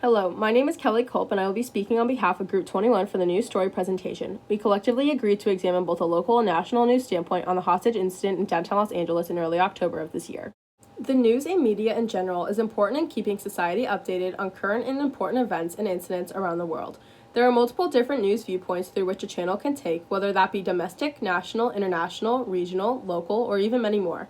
Hello, my name is Kelly Culp, and I will be speaking on behalf of Group 21 for the news story presentation. We collectively agreed to examine both a local and national news standpoint on the hostage incident in downtown Los Angeles in early October of this year. The news and media in general is important in keeping society updated on current and important events and incidents around the world. There are multiple different news viewpoints through which a channel can take, whether that be domestic, national, international, regional, local, or even many more.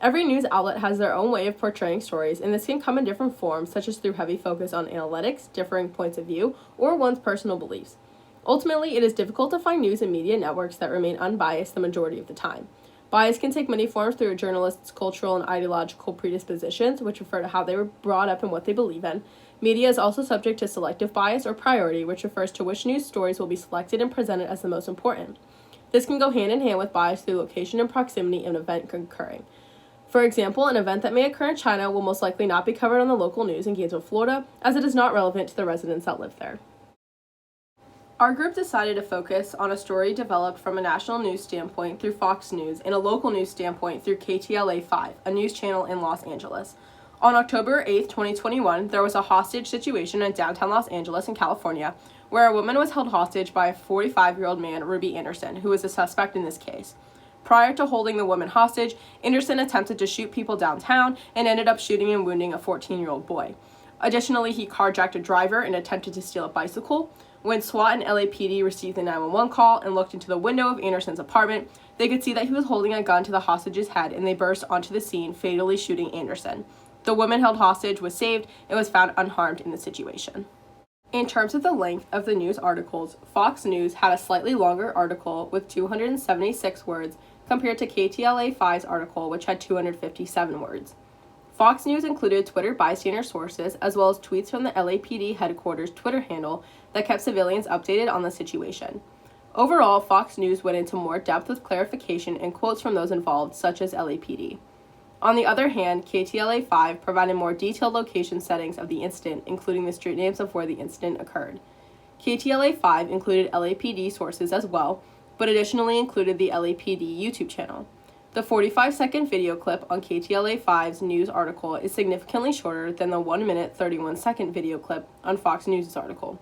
Every news outlet has their own way of portraying stories, and this can come in different forms, such as through heavy focus on analytics, differing points of view, or one's personal beliefs. Ultimately, it is difficult to find news and media networks that remain unbiased the majority of the time. Bias can take many forms through a journalist's cultural and ideological predispositions, which refer to how they were brought up and what they believe in. Media is also subject to selective bias or priority, which refers to which news stories will be selected and presented as the most important. This can go hand in hand with bias through location and proximity of an event occurring. For example, an event that may occur in China will most likely not be covered on the local news in Gainesville, Florida, as it is not relevant to the residents that live there. Our group decided to focus on a story developed from a national news standpoint through Fox News and a local news standpoint through KTLA-5, a news channel in Los Angeles. On October 8, 2021, there was a hostage situation in downtown Los Angeles in California, where a woman was held hostage by a 45-year-old man, Ruby Anderson, who was a suspect in this case. Prior to holding the woman hostage, Anderson attempted to shoot people downtown and ended up shooting and wounding a 14-year-old boy. Additionally, he carjacked a driver and attempted to steal a bicycle. When SWAT and LAPD received the 911 call and looked into the window of Anderson's apartment, they could see that he was holding a gun to the hostage's head, and they burst onto the scene, fatally shooting Anderson. The woman held hostage was saved and was found unharmed in the situation. In terms of the length of the news articles, Fox News had a slightly longer article with 276 words compared to KTLA-5's article, which had 257 words. Fox News included Twitter bystander sources, as well as tweets from the LAPD headquarters Twitter handle that kept civilians updated on the situation. Overall, Fox News went into more depth with clarification and quotes from those involved, such as LAPD. On the other hand, KTLA-5 provided more detailed location settings of the incident, including the street names of where the incident occurred. KTLA-5 included LAPD sources as well, but additionally included the LAPD YouTube channel. The 45-second video clip on KTLA-5's news article is significantly shorter than the 1-minute 31-second video clip on Fox News' article.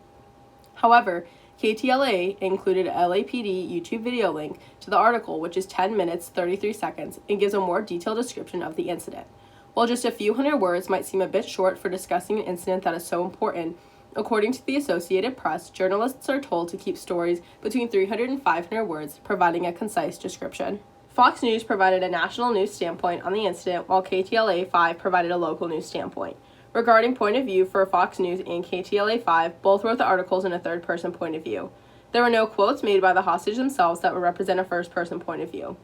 However, KTLA included a LAPD YouTube video link to the article, which is 10 minutes 33 seconds, and gives a more detailed description of the incident. While just a few hundred words might seem a bit short for discussing an incident that is so important, according to the Associated Press, journalists are told to keep stories between 300 and 500 words, providing a concise description. Fox News provided a national news standpoint on the incident, while KTLA-5 provided a local news standpoint. Regarding point of view for Fox News and KTLA-5, both wrote the articles in a third-person point of view. There were no quotes made by the hostage themselves that would represent a first-person point of view.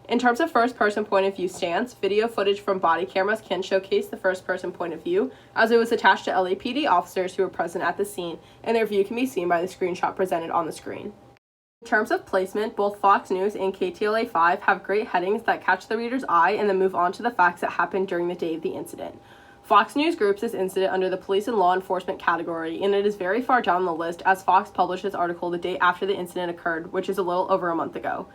In terms of first-person point of view stance, video footage from body cameras can showcase the first-person point of view, as it was attached to LAPD officers who were present at the scene, and their view can be seen by the screenshot presented on the screen. In terms of placement, both Fox News and KTLA-5 have great headings that catch the reader's eye and then move on to the facts that happened during the day of the incident. Fox News groups this incident under the police and law enforcement category, and it is very far down the list as Fox published this article the day after the incident occurred, which is a little over a month ago.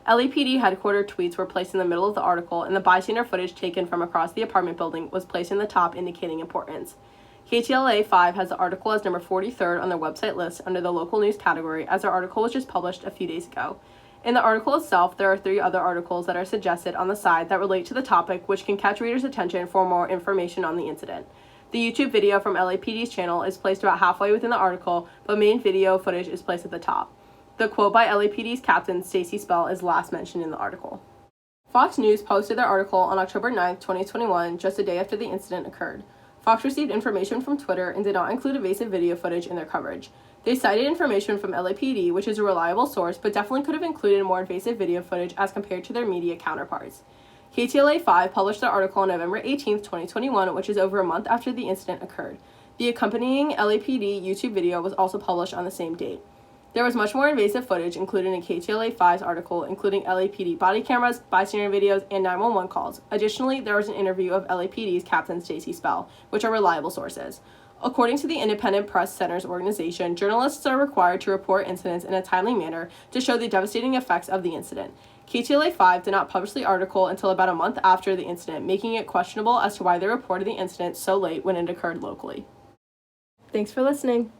LAPD headquarters tweets were placed in the middle of the article, and the bystander footage taken from across the apartment building was placed in the top, indicating importance. KTLA-5 has the article as number 43rd on their website list under the local news category, as their article was just published a few days ago. In the article itself, there are 3 other articles that are suggested on the side that relate to the topic, which can catch readers' attention for more information on the incident. The YouTube video from LAPD's channel is placed about halfway within the article, but main video footage is placed at the top. The quote by LAPD's captain, Stacy Spell, is last mentioned in the article. Fox News posted their article on October 9, 2021, just a day after the incident occurred. Fox received information from Twitter and did not include evasive video footage in their coverage. They cited information from LAPD, which is a reliable source, but definitely could have included more invasive video footage as compared to their media counterparts. KTLA-5 published their article on November 18, 2021, which is over a month after the incident occurred. The accompanying LAPD YouTube video was also published on the same date. There was much more invasive footage included in KTLA-5's article, including LAPD body cameras, bystander videos, and 911 calls. Additionally, there was an interview of LAPD's Captain Stacy Spell, which are reliable sources. According to the Independent Press Center's organization, journalists are required to report incidents in a timely manner to show the devastating effects of the incident. KTLA-5 did not publish the article until about a month after the incident, making it questionable as to why they reported the incident so late when it occurred locally. Thanks for listening.